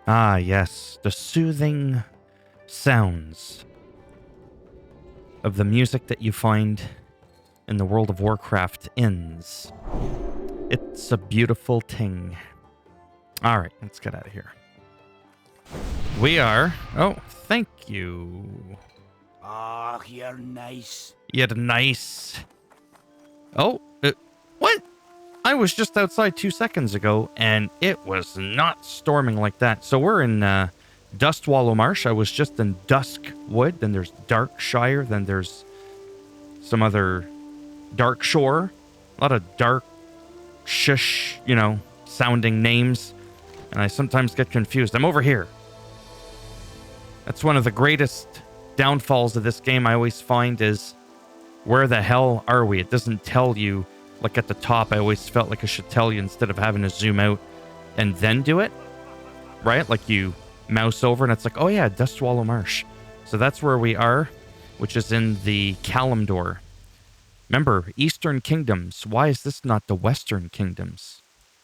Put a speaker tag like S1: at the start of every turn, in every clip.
S1: Ah, yes, the soothing sounds of the music that you find in the World of Warcraft inns. It's a beautiful thing. All right, let's get out of here. We are... Oh, thank you.
S2: Ah, you're nice.
S1: You're nice. Oh, what? I was just outside 2 seconds ago, and it was not storming like that. So we're in Dustwallow Marsh. I was just in Duskwood. Then there's Darkshire. Then there's some other Dark Shore. A lot of dark shush, sounding names. And I sometimes get confused. I'm over here. That's one of the greatest downfalls of this game I always find is, where the hell are we? It doesn't tell you. Like at the top, I always felt like I should tell you instead of having to zoom out and then do it. Right? Like you mouse over and it's like, oh yeah, Dustwallow Marsh. So that's where we are, which is in the Kalimdor. Remember, Eastern Kingdoms. Why is this not the Western Kingdoms?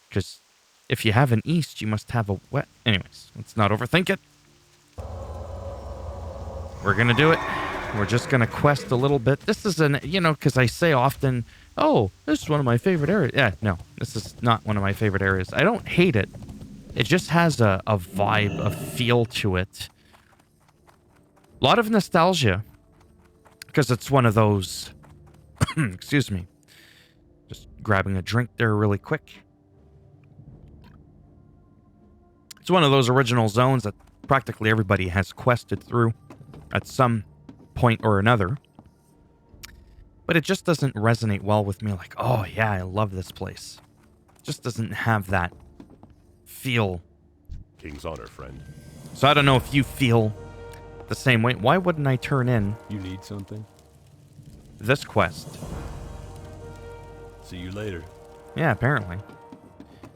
S1: Because if you have an East, you must have a West. Anyways, let's not overthink it. We're going to do it. We're just going to quest a little bit. This is because I say often, oh, this is one of my favorite areas. Yeah, no, this is not one of my favorite areas. I don't hate it. It just has a vibe, a feel to it. A lot of nostalgia. Because it's one of those... Excuse me. Just grabbing a drink there really quick. It's one of those original zones that practically everybody has quested through at some point or another. But it just doesn't resonate well with me like, oh yeah, I love this place. It just doesn't have that feel.
S3: King's honor, friend.
S1: So I don't know if you feel the same way. Why wouldn't I turn in
S3: You need something?
S1: this quest?
S3: See you later.
S1: Yeah, apparently.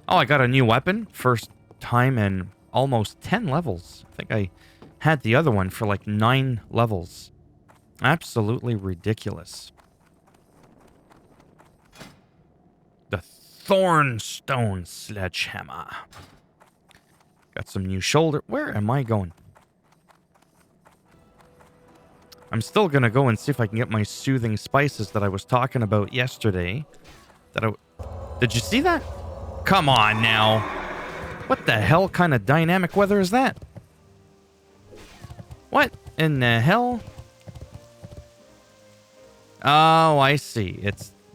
S1: Oh, I got a new weapon. First time in almost 10 levels. I think I had the other one for like 9 levels. Absolutely ridiculous. The Thornstone Sledgehammer. Got some new shoulder. Where am I going? I'm still going to go and see if I can get my soothing spices that I was talking about yesterday. Did you see that? Come on now. What the hell kind of dynamic weather is that? What in the hell? Oh, I see.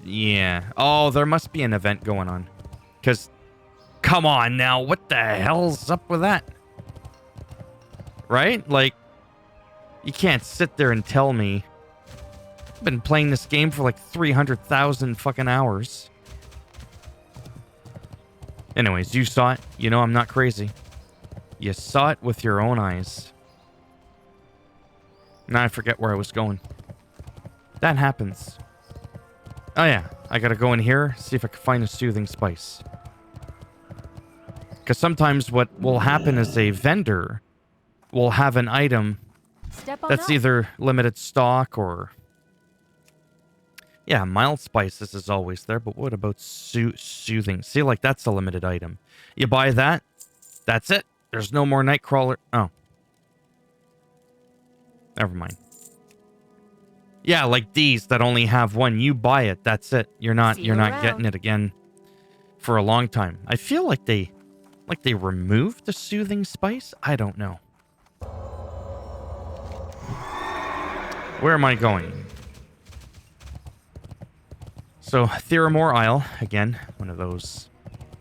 S1: Yeah. Oh, there must be an event going on. Because, come on now. What the hell's up with that? Right? Like, you can't sit there and tell me. I've been playing this game for like 300,000 fucking hours. Anyways, you saw it. You know I'm not crazy. You saw it with your own eyes. Now I forget where I was going. That happens. Oh yeah, I gotta go in here, see if I can find a soothing spice. Because sometimes what will happen is a vendor will have an item that's either limited stock or... Yeah, mild spices is always there, but what about soothing? See, like, that's a limited item. You buy that, that's it. There's no more Nightcrawler. Oh. Never mind. Yeah, like these that only have one. You buy it, that's it. You're not getting it again for a long time. I feel like they removed the soothing spice. I don't know. Where am I going? So, Theramore Isle, again, one of those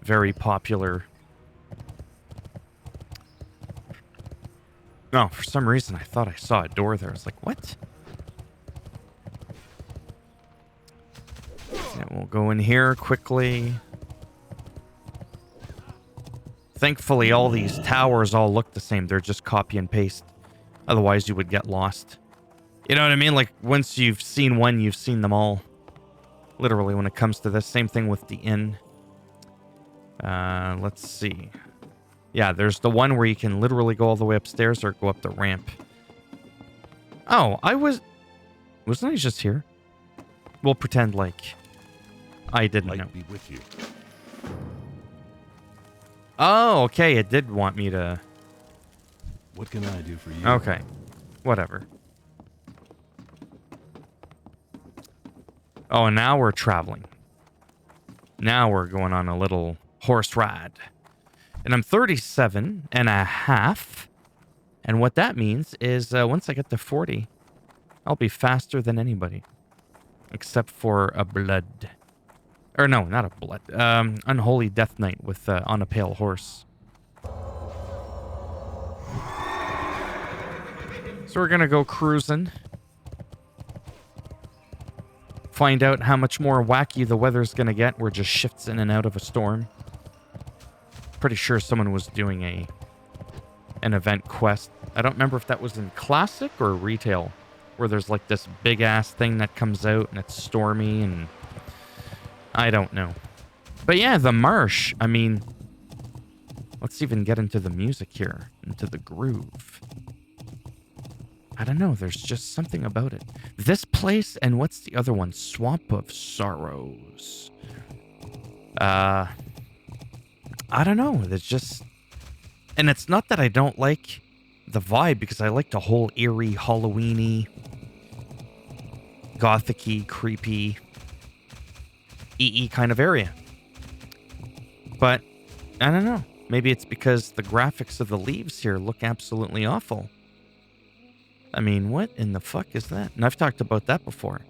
S1: very popular... No, for some reason I thought I saw a door there. I was like, what? Yeah, we'll go in here quickly. Thankfully, all these towers all look the same. They're just copy and paste. Otherwise, you would get lost. You know what I mean? Like, once you've seen one, you've seen them all. Literally, when it comes to this. Same thing with the inn. Let's see. Yeah, there's the one where you can literally go all the way upstairs or go up the ramp. Oh, wasn't I just here? We'll pretend like I didn't know.
S3: Be with you.
S1: Oh, okay. It did want me to
S3: What can I do for you?
S1: Okay. Whatever. Oh, and now we're traveling. Now we're going on a little horse ride. And I'm 37 and a half. And what that means is once I get to 40, I'll be faster than anybody. Except for a blood. Or no, not a blood. Unholy Death Knight with on a pale horse. So we're going to go cruising. Find out how much more wacky the weather's going to get, where it just shifts in and out of a storm. Pretty sure someone was doing an event quest. I don't remember if that was in Classic or Retail, where there's like this big ass thing that comes out and it's stormy and I don't know. But yeah, the marsh. I mean, let's even get into the music here, into the groove. I don't know. There's just something about it. This place and what's the other one? Swamp of Sorrows. I don't know. There's just... And it's not that I don't like the vibe, because I like the whole eerie, Halloween-y, gothic-y, creepy, EE kind of area. But, I don't know. Maybe it's because the graphics of the leaves here look absolutely awful. I mean, what in the fuck is that? And I've talked about that before.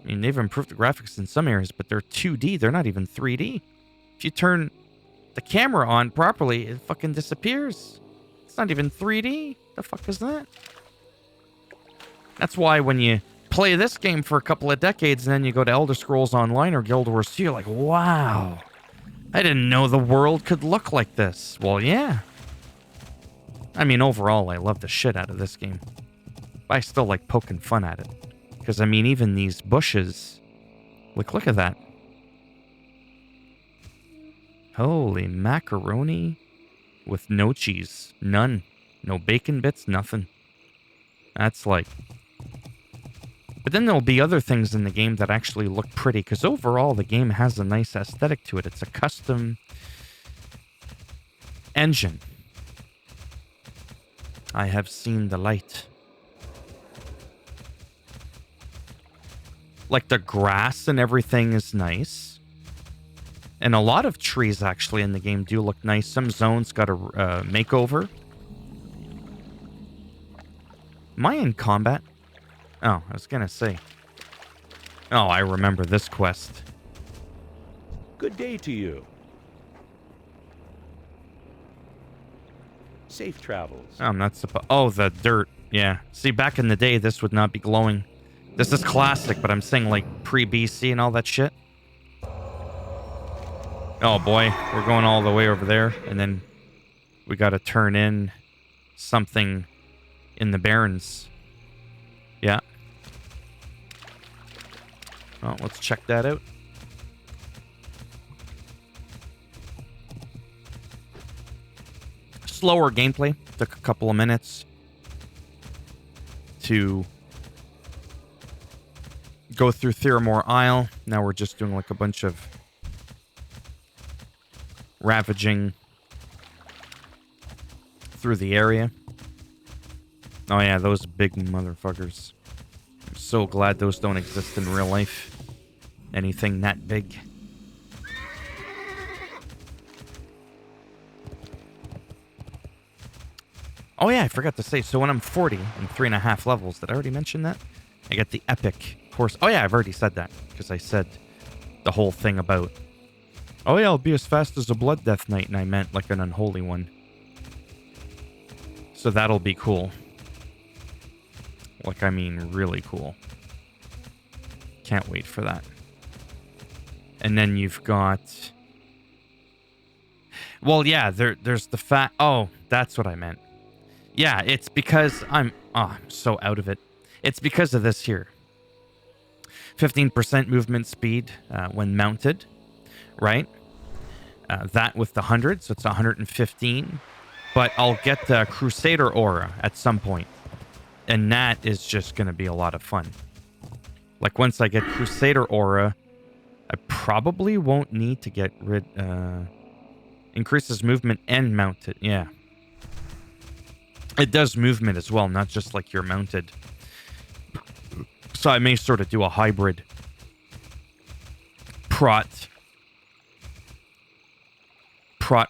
S1: I mean, they've improved the graphics in some areas, but they're 2D. They're not even 3D. If you turn the camera on properly, it fucking disappears. It's not even 3D. The fuck is that? That's why when you play this game for a couple of decades and then you go to Elder Scrolls Online or Guild Wars 2, you're like, wow, I didn't know the world could look like this. Well, yeah. I mean, overall, I love the shit out of this game. I still like poking fun at it. Because, I mean, even these bushes... Look at that. Holy macaroni with no cheese. None. No bacon bits, nothing. That's like... But then there'll be other things in the game that actually look pretty, because overall the game has a nice aesthetic to it. It's a custom engine. I have seen the light. Like the grass and everything is nice. And a lot of trees actually in the game do look nice. Some zones got a makeover. Am I in combat? Oh, I was gonna say. Oh, I remember this quest.
S3: Good day to you. Safe travels.
S1: Oh, I'm not supposed... Oh, the dirt. Yeah. See, back in the day, this would not be glowing. This is classic, but I'm saying like pre-BC and all that shit. Oh boy, we're going all the way over there, and then we gotta turn in something in the Barrens. Yeah. Well, let's check that out. Slower gameplay. Took a couple of minutes to go through Theramore Isle. Now we're just doing like a bunch of ravaging through the area. Oh yeah, those big motherfuckers. I'm so glad those don't exist in real life. Anything that big. Oh yeah, I forgot to say, so when I'm 40 and 3.5 levels, did I already mention that? I get the epic horse. Oh yeah, I've already said that, because I said the whole thing about, oh yeah, I'll be as fast as a Blood Death Knight, and I meant like an unholy one. So that'll be cool. Like, I mean, really cool. Can't wait for that. And then you've got... Well, yeah, there's the fact... Oh, that's what I meant. Yeah, it's because I'm so out of it. It's because of this here. 15% movement speed when mounted, right? That with the 100, so it's 115. But I'll get the Crusader aura at some point. And that is just going to be a lot of fun. Like, once I get Crusader aura, I probably won't need to get rid... increases movement and mounted, yeah. It does movement as well, not just like you're mounted. So I may sort of do a hybrid prot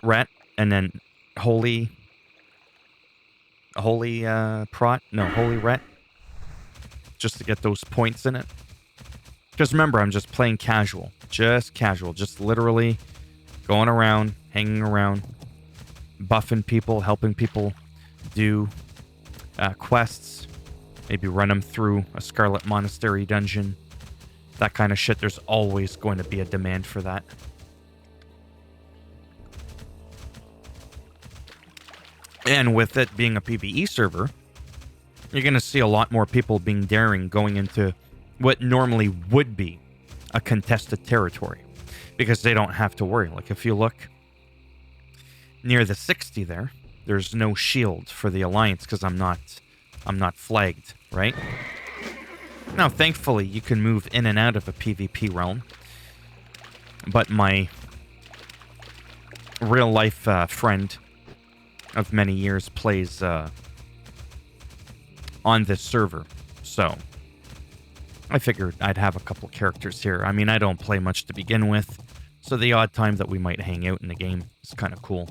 S1: ret, and then holy prot, no, holy ret, just to get those points in it. Because remember, I'm just playing casual, just literally going around, hanging around, buffing people, helping people do quests, maybe run them through a Scarlet Monastery dungeon, that kind of shit. There's always going to be a demand for that. And with it being a PvE server, you're going to see a lot more people being daring going into what normally would be a contested territory, because they don't have to worry. Like if you look near the 60 there, there's no shield for the Alliance because I'm not flagged, right? Now, thankfully, you can move in and out of a PvP realm, but my real life friend of many years plays on this server, so I figured I'd have a couple characters here. I mean, I don't play much to begin with, so the odd time that we might hang out in the game is kind of cool.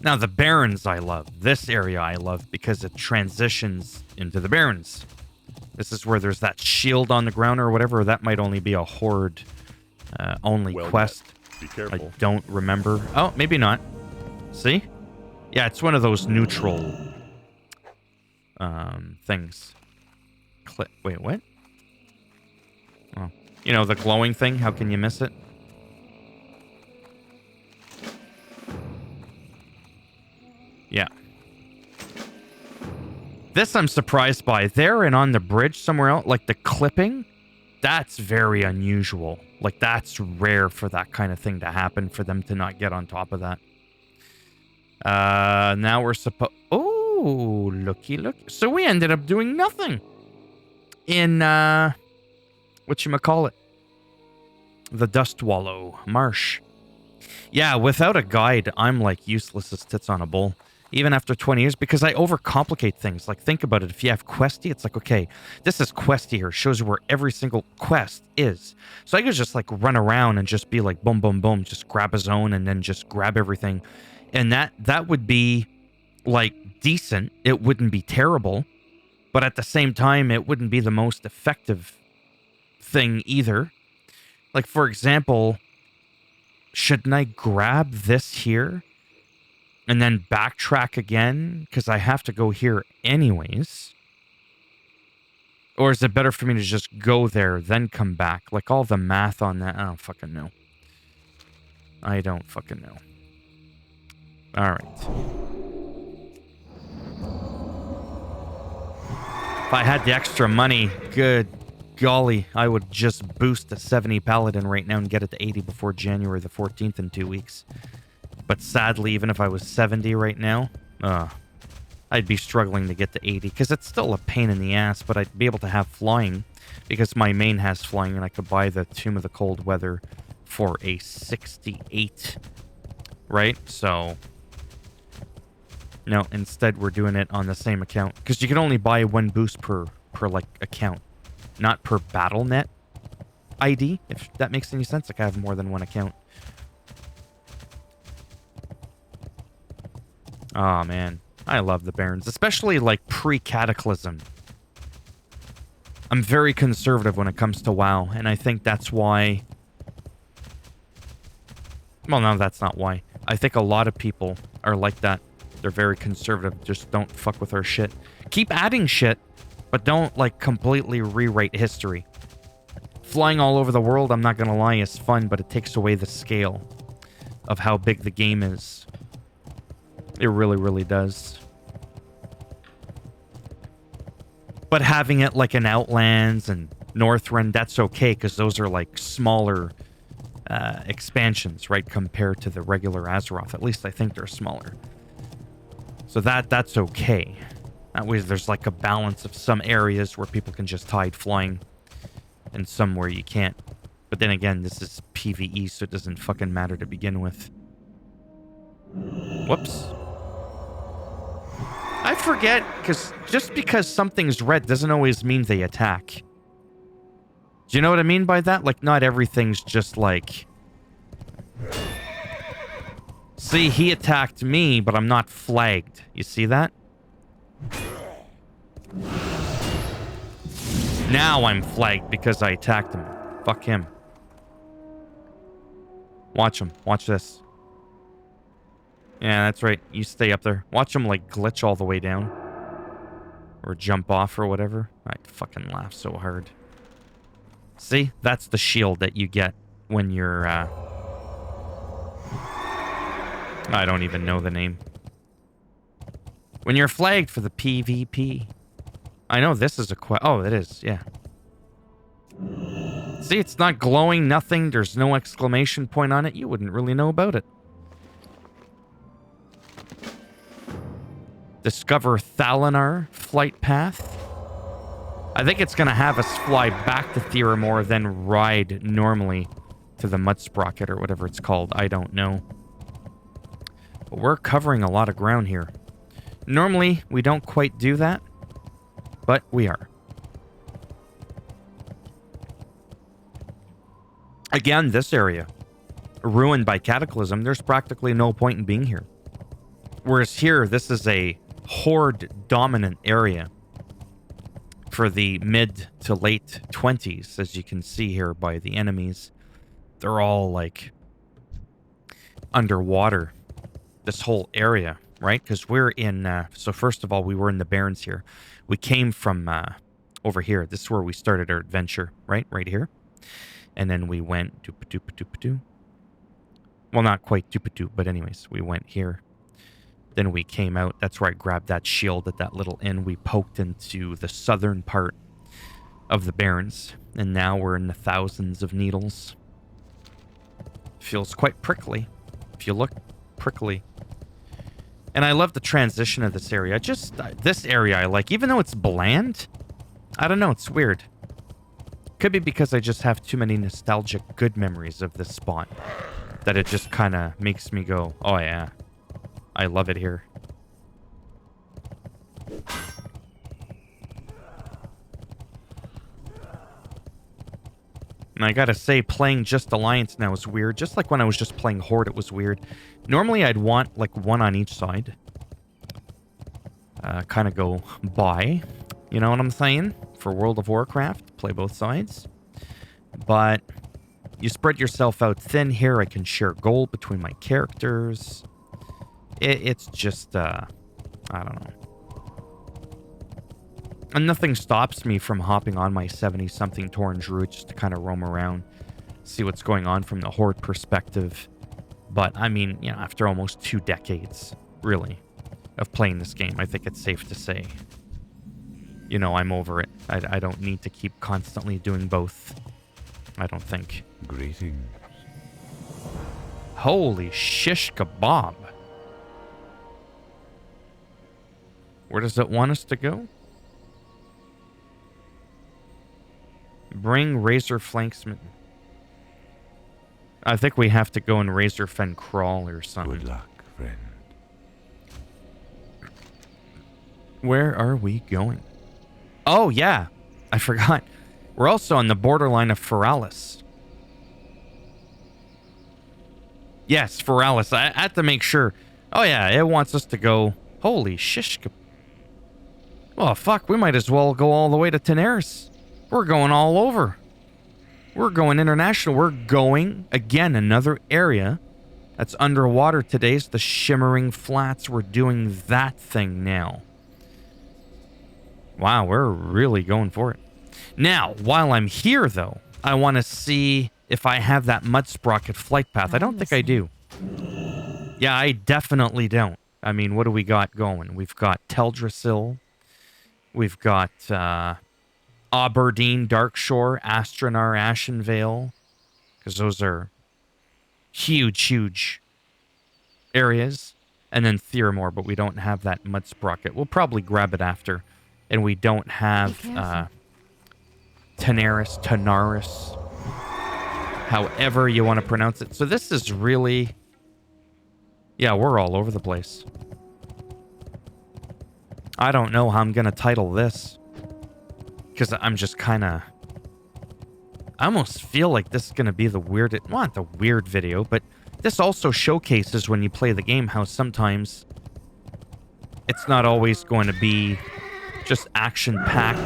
S1: Now, the Barrens I love. This area I love because it transitions into the Barrens. This is where there's that shield on the ground or whatever. That might only be a horde only quest.
S3: Be careful.
S1: I don't remember. Oh, maybe not. See? Yeah, it's one of those neutral things. Wait, what? Oh, you know, the glowing thing. How can you miss it? Yeah. This I'm surprised by. There and on the bridge somewhere else, like the clipping, that's very unusual. Like, that's rare for that kind of thing to happen, for them to not get on top of that. Now we're supposed... Oh, looky, look. So we ended up doing nothing in, whatchamacallit? The Dustwallow Marsh. Yeah, without a guide, I'm like useless as tits on a bowl. Even after 20 years, because I overcomplicate things. Like, think about it. If you have Questy, it's like, okay, this is Questy here. It shows you where every single quest is. So I could just, like, run around and just be like, boom, boom, boom, just grab a zone and then just grab everything. And that would be, like, decent. It wouldn't be terrible. But at the same time, it wouldn't be the most effective thing either. Like, for example, shouldn't I grab this here? And then backtrack again, because I have to go here anyways. Or is it better for me to just go there, then come back? Like, all the math on that, I don't fucking know. I don't fucking know. Alright. If I had the extra money, good golly, I would just boost to 70 Paladin right now and get it to 80 before January the 14th in 2 weeks. But sadly, even if I was 70 right now, I'd be struggling to get to 80, because it's still a pain in the ass, but I'd be able to have flying, because my main has flying, and I could buy the Tomb of the Cold Weather for a 68, right? So, no, instead we're doing it on the same account, because you can only buy one boost per like, account, not per BattleNet ID, if that makes any sense. Like, I have more than one account. Oh, man. I love the Barrens, especially, like, pre-Cataclysm. I'm very conservative when it comes to WoW, and I think that's why... Well, no, that's not why. I think a lot of people are like that. They're very conservative. Just don't fuck with our shit. Keep adding shit, but don't, like, completely rewrite history. Flying all over the world, I'm not gonna lie, is fun, but it takes away the scale of how big the game is. It really, really does. But having it like in Outlands and Northrend, that's okay, because those are like smaller expansions, right, compared to the regular Azeroth. At least I think they're smaller. So that's okay. That way there's like a balance of some areas where people can just hide flying and some where you can't. But then again, this is PvE, so it doesn't fucking matter to begin with. Whoops. forget, because just because something's red doesn't always mean they attack. Do you know what I mean by that? Like, not everything's just like... See, he attacked me, but I'm not flagged. You see that? Now I'm flagged because I attacked him. Fuck him. Watch him. Watch this. Yeah, that's right. You stay up there. Watch him, like, glitch all the way down. Or jump off or whatever. I'd fucking laugh so hard. See? That's the shield that you get when you're, I don't even know the name. When you're flagged for the PvP. I know this is a oh, it is, yeah. See, it's not glowing, nothing. There's no exclamation point on it. You wouldn't really know about it. Discover Thalinar flight path. I think it's going to have us fly back to Theramore, then ride normally to the Mud Sprocket or whatever it's called. I don't know. But we're covering a lot of ground here. Normally, we don't quite do that, but we are. Again, this area, ruined by Cataclysm, there's practically no point in being here. Whereas here, this is a horde-dominant area for the mid to late 20s, as you can see here by the enemies. They're all, like, underwater, this whole area, right? Because we're in, so first of all, we were in the Barrens here. We came from over here. This is where we started our adventure, right? Right here. And then we went doop-a-doop-a-doop-a-doo. Well, not quite doop-a-doop, but anyways, we went here. Then we came out. That's where I grabbed that shield at that little inn. We poked into the southern part of the Barrens. And now we're in the Thousands of Needles. Feels quite prickly. If you look, prickly. And I love the transition of this area. Just, this area I like. Even though it's bland, I don't know, it's weird. Could be because I just have too many nostalgic good memories of this spot. That it just kind of makes me go, oh yeah. I love it here. And I gotta say, playing just Alliance now is weird. Just like when I was just playing Horde, it was weird. Normally, I'd want, like, one on each side. Kind of go by. You know what I'm saying? For World of Warcraft, play both sides. But you spread yourself out thin here. I can share gold between my characters. It's just, I don't know. And nothing stops me from hopping on my 70-something Tauren Druid just to kind of roam around, see what's going on from the Horde perspective. But, I mean, you know, after almost 2 decades, really, of playing this game, I think it's safe to say, you know, I'm over it. I don't need to keep constantly doing both. I don't think.
S3: Greetings.
S1: Holy shish kebab. Where does it want us to go? Bring Razor Flanksman. I think we have to go in Razor Fen Crawl or something.
S3: Good luck, friend.
S1: Where are we going? Oh, yeah. I forgot. We're also on the borderline of Feralis. Yes, Feralis. I had to make sure. Oh, yeah. It wants us to go. Holy shish. Oh, fuck. We might as well go all the way to Tenaris. We're going all over. We're going international. We're going, again, another area that's underwater today. It's the Shimmering Flats. We're doing that thing now. Wow, we're really going for it. Now, while I'm here, though, I want to see if I have that Mud Sprocket flight path. I don't think I do. Yeah, I definitely don't. I mean, what do we got going? We've got Teldrassil. We've got Aberdeen, Darkshore, Astronar, Ashenvale. Because those are huge, huge areas. And then Theramore, but we don't have that Mud Sprocket. We'll probably grab it after. And we don't have Tenaris, however you want to pronounce it. So this is really... Yeah, we're all over the place. I don't know how I'm going to title this. Because I'm just kind of... I almost feel like this is going to be the weird... Well, not the weird video, but this also showcases when you play the game how sometimes it's not always going to be just action-packed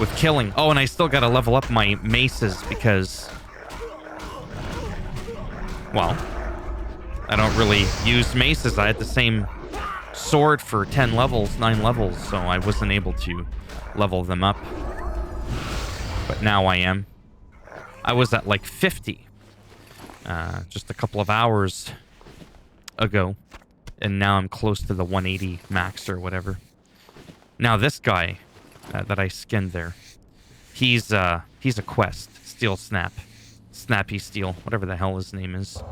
S1: with killing. Oh, and I still got to level up my maces because... Well, I don't really use maces. I had the same sword for 9 levels, so I wasn't able to level them up. But now I am. I was at like 50 just a couple of hours ago, and now I'm close to the 180 max or whatever. Now this guy that I skinned there, he's a quest. Steel Snap. Snappy Steel, whatever the hell his name is.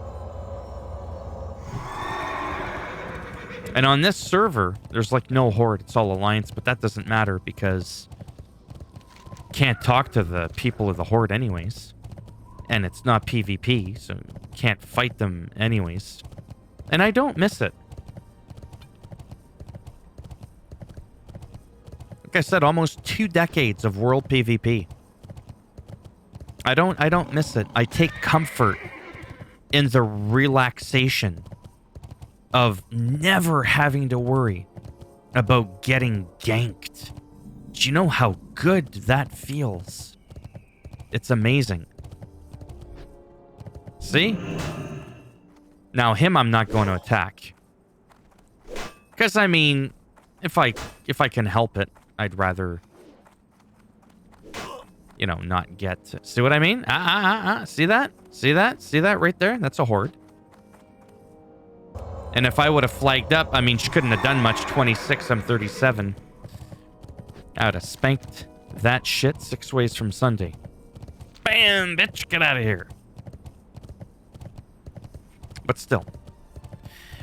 S1: And on this server, there's like no horde, it's all alliance, but that doesn't matter because can't talk to the people of the horde anyways. And it's not PvP, so can't fight them anyways. And I don't miss it. Like I said, almost 2 decades of world PvP. I don't miss it. I take comfort in the relaxation of never having to worry about getting ganked. Do you know how good that feels? It's amazing. See? Now him I'm not going to attack. Because I mean, if I can help it, I'd rather, you know, not get... See what I mean? See that? See that? See that right there? That's a horde. And if I would have flagged up, I mean, she couldn't have done much. 26, I'm 37. I would have spanked that shit 6 ways from Sunday. Bam, bitch, get out of here. But still.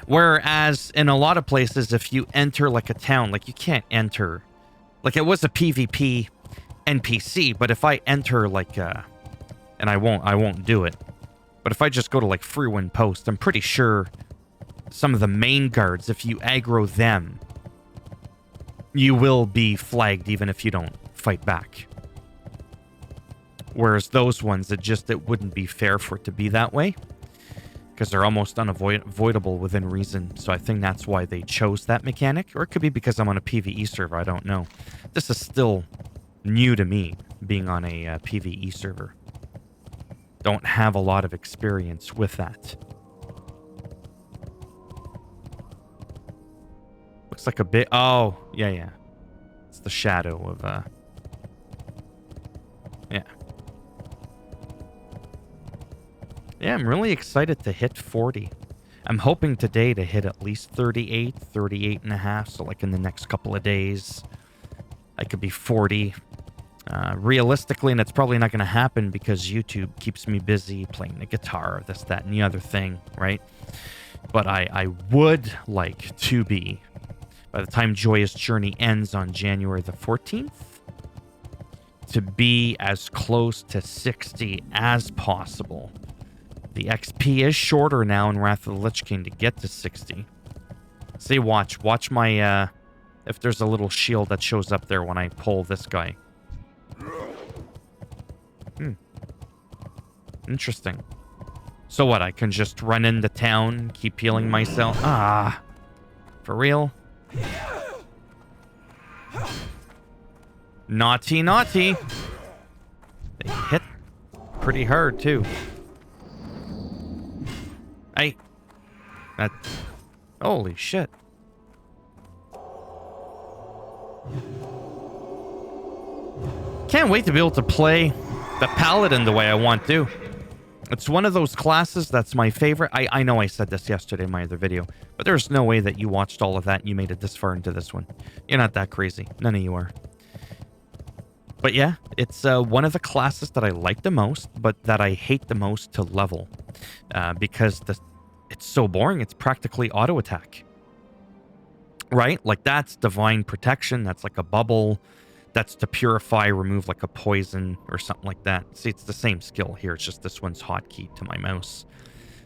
S1: Whereas in a lot of places, if you enter like a town, like you can't enter... Like it was a PvP NPC, but if I enter like and I won't do it. But if I just go to like Freewind Post, I'm pretty sure some of the main guards, if you aggro them, you will be flagged even if you don't fight back. Whereas those ones, it wouldn't be fair for it to be that way. Because they're almost unavoidable within reason. So I think that's why they chose that mechanic. Or it could be because I'm on a PvE server, I don't know. This is still new to me, being on a PvE server. Don't have a lot of experience with that. Looks like a bit... Oh, yeah. It's the shadow of... Yeah. Yeah, I'm really excited to hit 40. I'm hoping today to hit at least 38, 38 and a half. So like in the next couple of days, I could be 40. Realistically, and it's probably not going to happen because YouTube keeps me busy playing the guitar, this, that, and the other thing, right? But I would like to be, by the time Joyous Journey ends on January the 14th, to be as close to 60 as possible. The XP is shorter now in Wrath of the Lich King to get to 60. See, watch my, if there's a little shield that shows up there when I pull this guy. Interesting. So what, I can just run into town, keep healing myself? Ah, for real? Naughty, naughty. They hit pretty hard, too. That... Holy shit. Can't wait to be able to play the Paladin the way I want to. It's one of those classes that's my favorite. I know I said this yesterday in my other video, but there's no way that you watched all of that and you made it this far into this one. You're not that crazy. None of you are. But yeah, it's one of the classes that I like the most, but that I hate the most to level. Because it's so boring. It's practically auto attack. Right? Like that's divine protection. That's like a bubble. That's to purify, remove like a poison or something like that. See, it's the same skill here. It's just this one's hotkey to my mouse.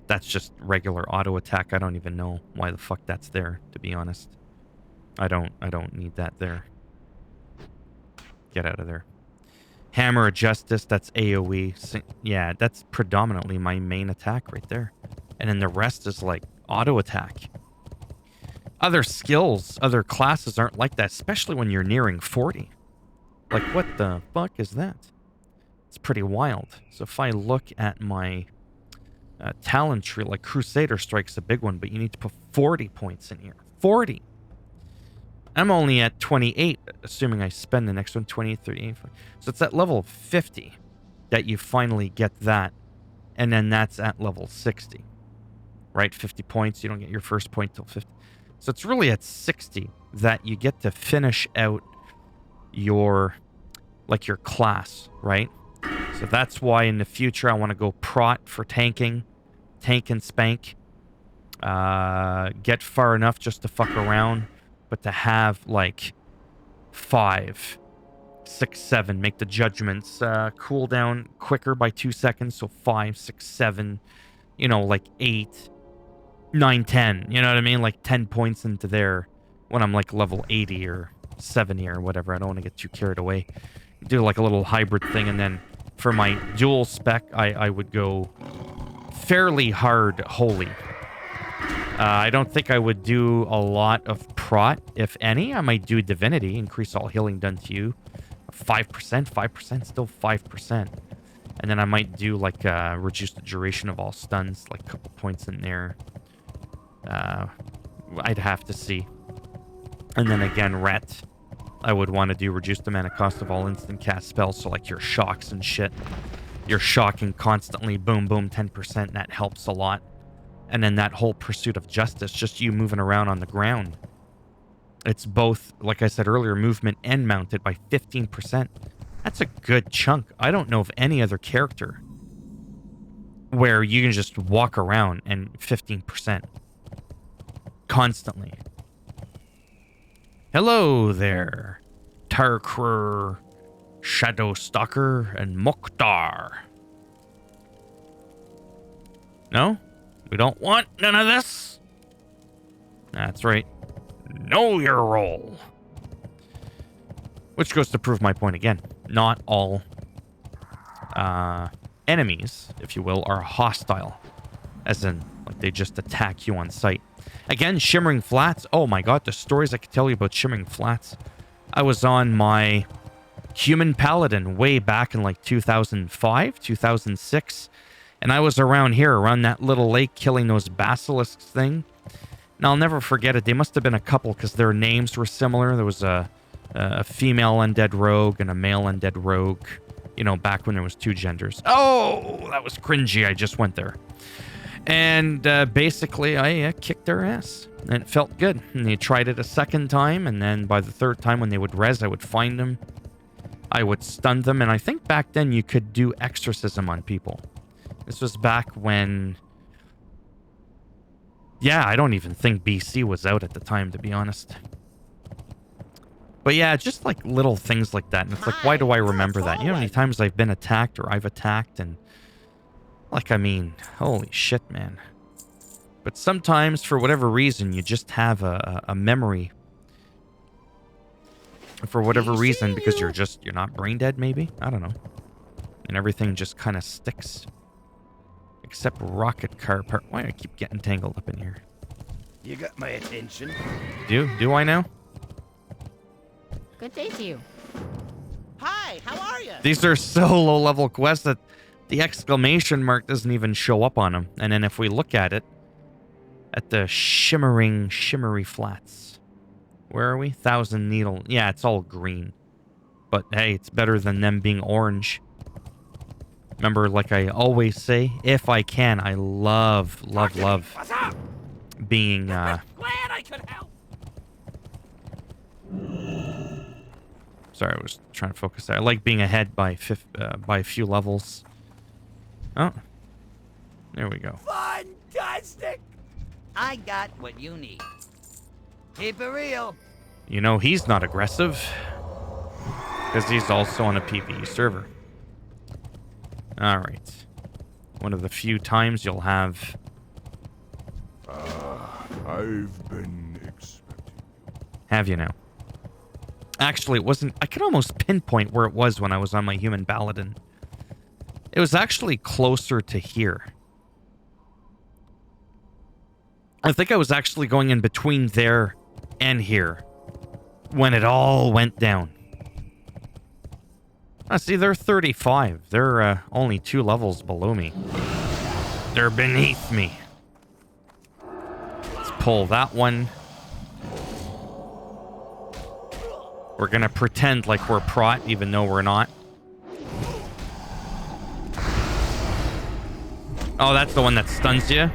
S1: That's just regular auto attack. I don't even know why the fuck that's there, to be honest. I don't need that there. Get out of there. Hammer of Justice, that's AoE. Yeah, that's predominantly my main attack right there. And then the rest is like auto attack. Other skills, other classes aren't like that, especially when you're nearing 40. Like, what the fuck is that? It's pretty wild. So if I look at my talent tree, like Crusader Strike's a big one, but you need to put 40 points in here. 40! I'm only at 28, assuming I spend the next one, 20, 30, 40. So it's at level 50 that you finally get that. And then that's at level 60. Right? 50 points. You don't get your first point till 50. So it's really at 60 that you get to finish out your, like, your class, right? So that's why in the future I want to go prot for tanking. Tank and spank. Get far enough just to fuck around. But to have, like, 5, 6, 7, make the judgments cool down quicker by 2 seconds. So 5, 6, 7, you know, like 8, 9, 10. You know what I mean? Like 10 points into there when I'm like level 80 or 70 or whatever. I don't want to get too carried away. Do like a little hybrid thing. And then for my dual spec, I would go fairly hard holy. I don't think I would do a lot of prot, if any. I might do divinity, increase all healing done to you. 5%, 5%, still 5%. And then I might do like reduce the duration of all stuns, like a couple points in there. I'd have to see. And then again, ret. I would want to do reduce the mana cost of all instant cast spells, so like your shocks and shit. You're shocking constantly, boom, boom, 10%, that helps a lot. And then that whole pursuit of justice, just you moving around on the ground. It's both, like I said earlier, movement and mounted by 15%. That's a good chunk. I don't know of any other character where you can just walk around and 15%. Constantly. Hello there, Tarkrur, Shadowstalker, and Mukhtar. No? We don't want none of this? That's right. Know your role. Which goes to prove my point again. Not all enemies, if you will, are hostile. As in, like, they just attack you on sight. Again, Shimmering Flats. Oh my god, the stories I could tell you about Shimmering Flats. I was on my Human Paladin way back in like 2005, 2006. And I was around here, around that little lake, killing those basilisks thing. And I'll never forget it. They must have been a couple because their names were similar. There was a female undead rogue and a male undead rogue. You know, back when there was 2 genders. Oh, that was cringy. I just went there. And basically, I kicked their ass. And it felt good. And they tried it a second time. And then by the 3rd time when they would res, I would find them. I would stun them. And I think back then you could do exorcism on people. This was back when... Yeah, I don't even think BC was out at the time, to be honest. But yeah, just like little things like that. And it's like, why do I remember that? You know how many times I've been attacked or I've attacked and... Like, I mean, holy shit, man. But sometimes, for whatever reason, you just have a memory. For whatever reason, because you're not brain dead, maybe? I don't know. And everything just kind of sticks. Except rocket car part. Why do I keep getting tangled up in here?
S2: You got my attention.
S1: Do I now?
S4: Good day to you.
S2: Hi, how are you?
S1: These are so low-level quests that the exclamation mark doesn't even show up on them. And then if we look at it, at the shimmery flats. Where are we? 1,000 Needle. Yeah, it's all green. But hey, it's better than them being orange. Remember, like I always say, if I can, I love being,
S2: Glad I could help.
S1: Sorry, I was trying to focus there. I like being ahead by a few levels. Oh. There we go.
S2: Fantastic! I got what you need. Keep it real.
S1: You know he's not aggressive. Because he's also on a PvE server. Alright. One of the few times you'll have...
S5: I've been expecting.
S1: Have you now? Actually, it wasn't... I could almost pinpoint where it was when I was on my human paladin. It was actually closer to here. I think I was actually going in between there and here when it all went down. See, they're 35. They're only 2 levels below me. They're beneath me. Let's pull that one. We're gonna pretend like we're prot, even though we're not. Oh, that's the one that stuns you.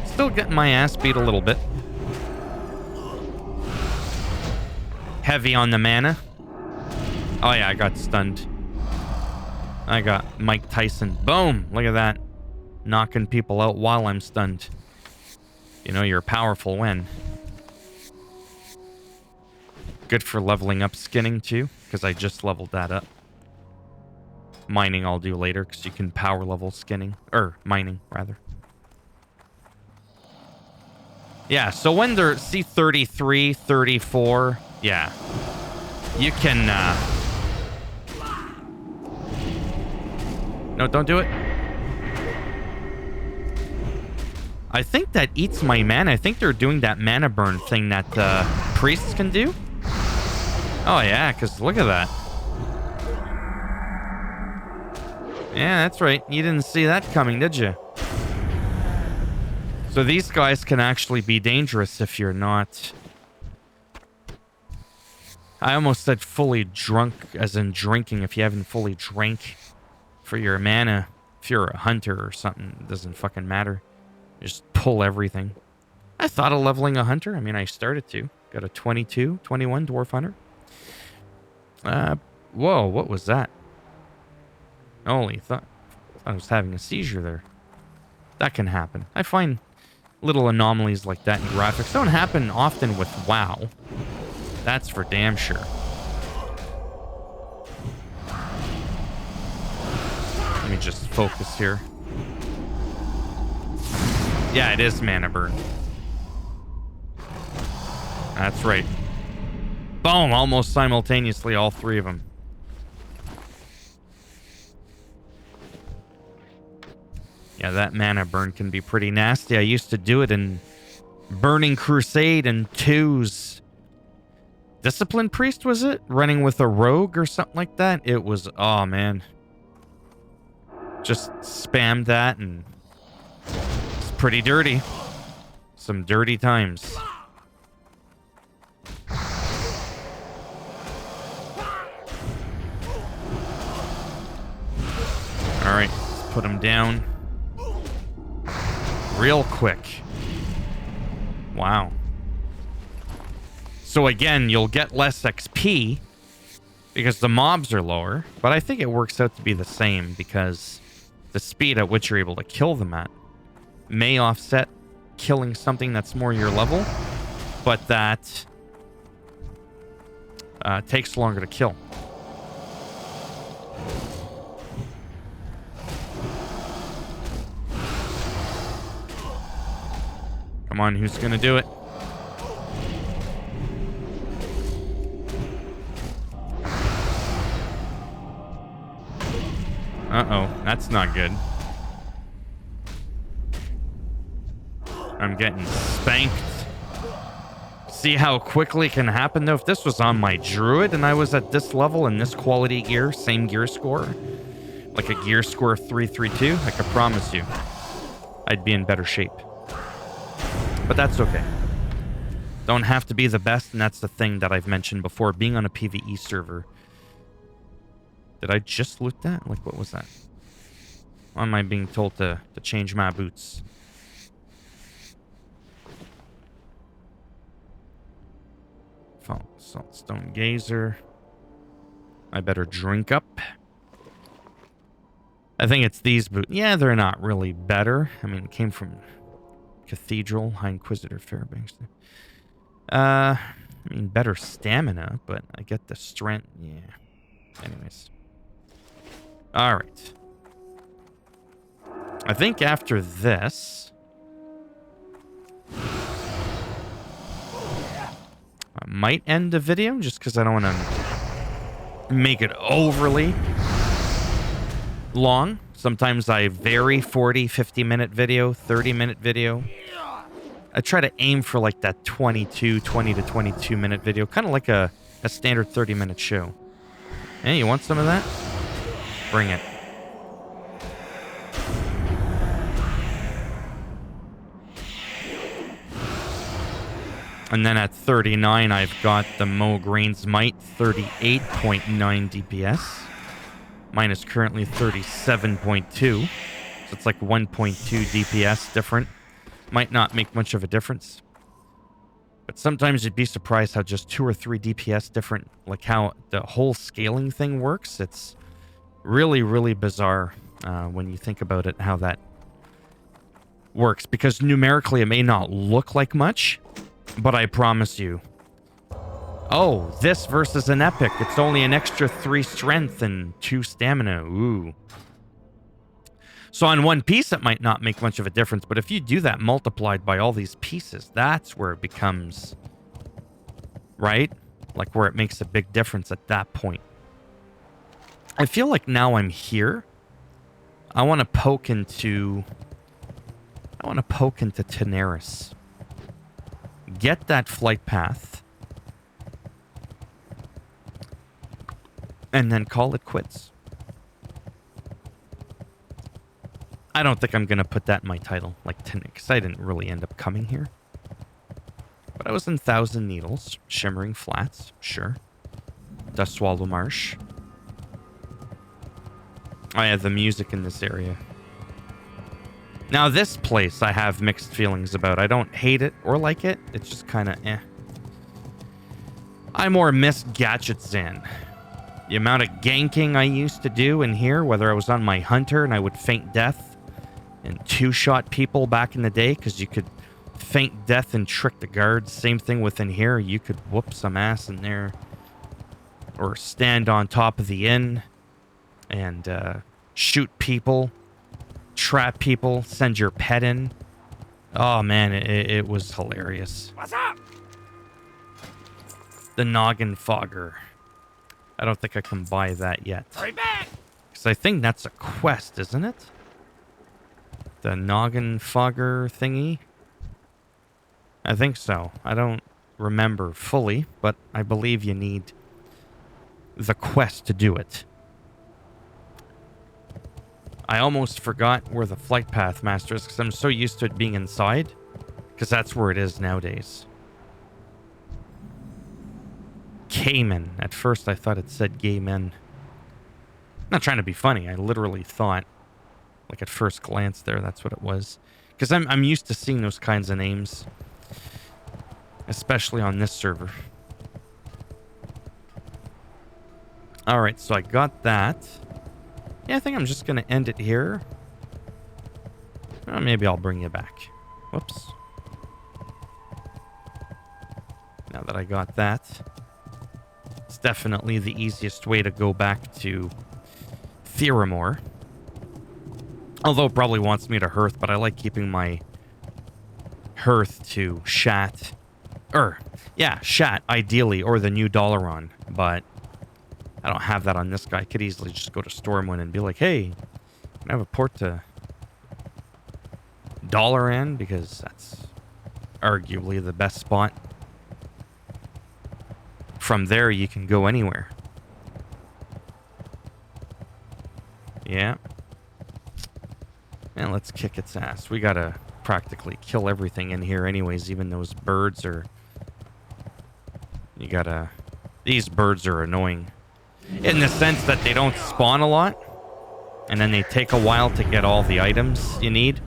S1: Still getting my ass beat a little bit. Heavy on the mana. Oh yeah, I got stunned. I got Mike Tyson. Boom! Look at that. Knocking people out while I'm stunned. You know you're powerful when. Good for leveling up skinning too, because I just leveled that up. Mining I'll do later, because you can power level skinning. Or mining, rather. Yeah, so when they're C33, 34, yeah. You can, No, don't do it. I think that eats my mana. I think they're doing that mana burn thing that priests can do. Oh, yeah, because look at that. Yeah, that's right. You didn't see that coming, did you? So these guys can actually be dangerous if you're not... I almost said fully drunk, as in drinking, if you haven't fully drank for your mana. If you're a hunter or something, it doesn't fucking matter. Just pull everything. I thought of leveling a hunter. I mean, I started to. Got a 22, 21 dwarf hunter. Whoa, what was that? Holy, thought I was having a seizure there. That can happen. I find little anomalies like that in graphics don't happen often with WoW. That's for damn sure. Let me just focus here. Yeah, it is mana burn. That's right. Boom! Almost simultaneously, all 3 of them. Yeah, that mana burn can be pretty nasty. I used to do it in Burning Crusade and 2's Discipline Priest, was it? Running with a rogue or something like that? It was... Oh, man. Just spammed that and... It's pretty dirty. Some dirty times. Alright, let's put him down. Real quick. Wow. So again, you'll get less XP because the mobs are lower, but I think it works out to be the same because the speed at which you're able to kill them at may offset killing something that's more your level, but that takes longer to kill. Come on, who's gonna do it? Uh-oh, that's not good. I'm getting spanked. See how quickly it can happen, though? If this was on my druid and I was at this level in this quality gear, same gear score, like a gear score of 332, I can promise you, I'd be in better shape. But that's okay. Don't have to be the best, and that's the thing that I've mentioned before. Being on a PvE server. Did I just loot that? Like, what was that? Why am I being told to change my boots? Saltstone Gazer. I better drink up. I think it's these boots. Yeah, they're not really better. I mean, it came from... Cathedral, High Inquisitor, Fairbanks. I mean, better stamina, but I get the strength. Yeah. Anyways. All right. I think after this... I might end the video just because I don't want to make it overly long. Sometimes I vary 40, 50-minute video, 30-minute video. I try to aim for like that 20 to 22-minute video, kind of like a standard 30-minute show. Hey, you want some of that? Bring it. And then at 39, I've got the Mograin's Might, 38.9 DPS. Mine is currently 37.2. So it's like 1.2 DPS different. Might not make much of a difference. But sometimes you'd be surprised how just 2 or 3 DPS different, like how the whole scaling thing works. It's really, really bizarre when you think about it, how that works. Because numerically it may not look like much, but I promise you. Oh, this versus an epic. It's only an extra 3 strength and 2 stamina. Ooh. So on one piece, it might not make much of a difference. But if you do that multiplied by all these pieces, that's where it becomes... Right? Like where it makes a big difference at that point. I feel like now I'm here. I want to poke into... Tenaris. Get that flight path. And then call it quits. I don't think I'm going to put that in my title, like, because I didn't really end up coming here. But I was in Thousand Needles, Shimmering Flats, sure. Dustwallow Marsh. I have the music in this area. Now, this place I have mixed feelings about. I don't hate it or like it. It's just kind of eh. I more miss Gadget Zen. The amount of ganking I used to do in here, whether I was on my hunter and I would feint death and 2-shot people back in the day because you could feint death and trick the guards. Same thing within here. You could whoop some ass in there or stand on top of the inn and shoot people, trap people, send your pet in. Oh, man, it was hilarious.
S2: What's up?
S1: The Noggin Fogger. I don't think I can buy that yet.
S2: Hurry back!
S1: Because I think that's a quest, isn't it? The Noggin Fogger thingy? I think so. I don't remember fully, but I believe you need the quest to do it. I almost forgot where the flight path master is because I'm so used to it being inside. Because that's where it is nowadays. Cayman. At first I thought it said gay men. I'm not trying to be funny. I literally thought, like at first glance there, that's what it was. Because I'm used to seeing those kinds of names. Especially on this server. Alright, so I got that. Yeah, I think I'm just going to end it here. Maybe I'll bring you back. Whoops. Now that I got that. It's definitely the easiest way to go back to Theramore. Although it probably wants me to hearth, but I like keeping my hearth to Shat. Shat, ideally, or the new Dalaran. But I don't have that on this guy. I could easily just go to Stormwind and be like, hey, can I have a port to Dalaran? Because that's arguably the best spot. From there, you can go anywhere. Yeah. And let's kick its ass. We gotta practically kill everything in here anyways, even those birds are... These birds are annoying. In the sense that they don't spawn a lot. And then they take a while to get all the items you need.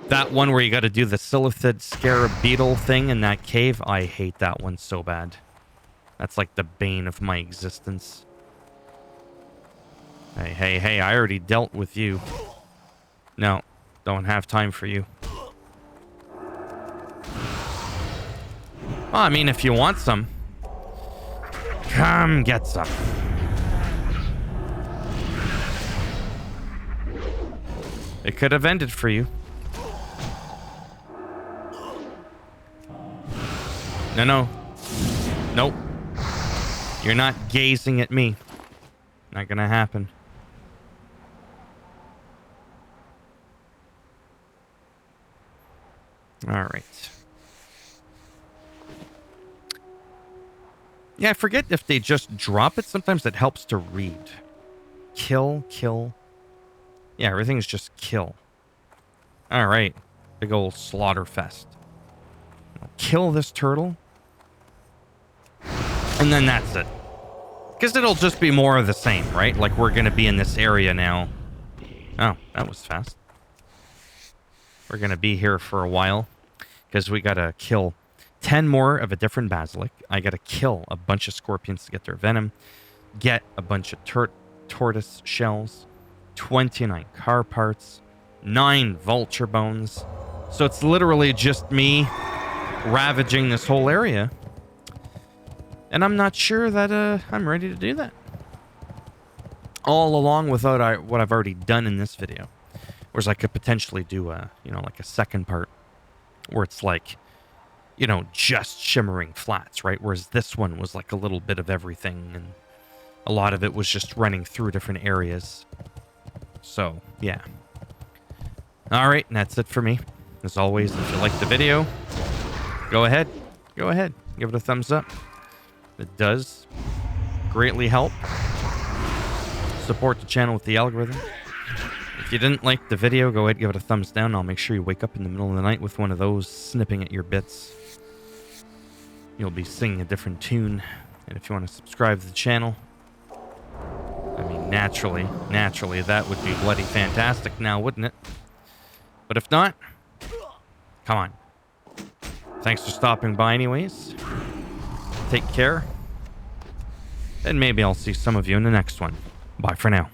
S1: That one where you gotta do the Silithid Scarab Beetle thing in that cave, I hate that one so bad. That's like the bane of my existence. Hey, I already dealt with you. No, don't have time for you. Well, I mean, if you want some, come get some. It could have ended for you. No, no. Nope. You're not gazing at me. Not gonna happen. Alright. Yeah, I forget if they just drop it. Sometimes it helps to read. Kill, kill. Yeah, everything's just kill. Alright. Big old slaughter fest. I'll kill this turtle. And then that's it. Because it'll just be more of the same, right? Like we're going to be in this area now. Oh, that was fast. We're going to be here for a while. Because we got to kill 10 more of a different basilic. I got to kill a bunch of scorpions to get their venom. Get a bunch of tortoise shells. 29 car parts. 9 vulture bones. So it's literally just me ravaging this whole area. And I'm not sure that I'm ready to do that. All along with what I've already done in this video. Whereas I could potentially do a, like a second part where it's like, just shimmering flats, right? Whereas this one was like a little bit of everything, and a lot of it was just running through different areas. So, yeah. Alright, and that's it for me. As always, if you liked the video, go ahead. Give it a thumbs up. It does greatly help support the channel with the algorithm. If you didn't like the video, go ahead, give it a thumbs down. I'll make sure you wake up in the middle of the night with one of those snipping at your bits. You'll be singing a different tune. And if you want to subscribe to the channel, I mean, naturally, that would be bloody fantastic now, wouldn't it? But if not, come on. Thanks for stopping by anyways. Take care. And maybe I'll see some of you in the next one. Bye for now.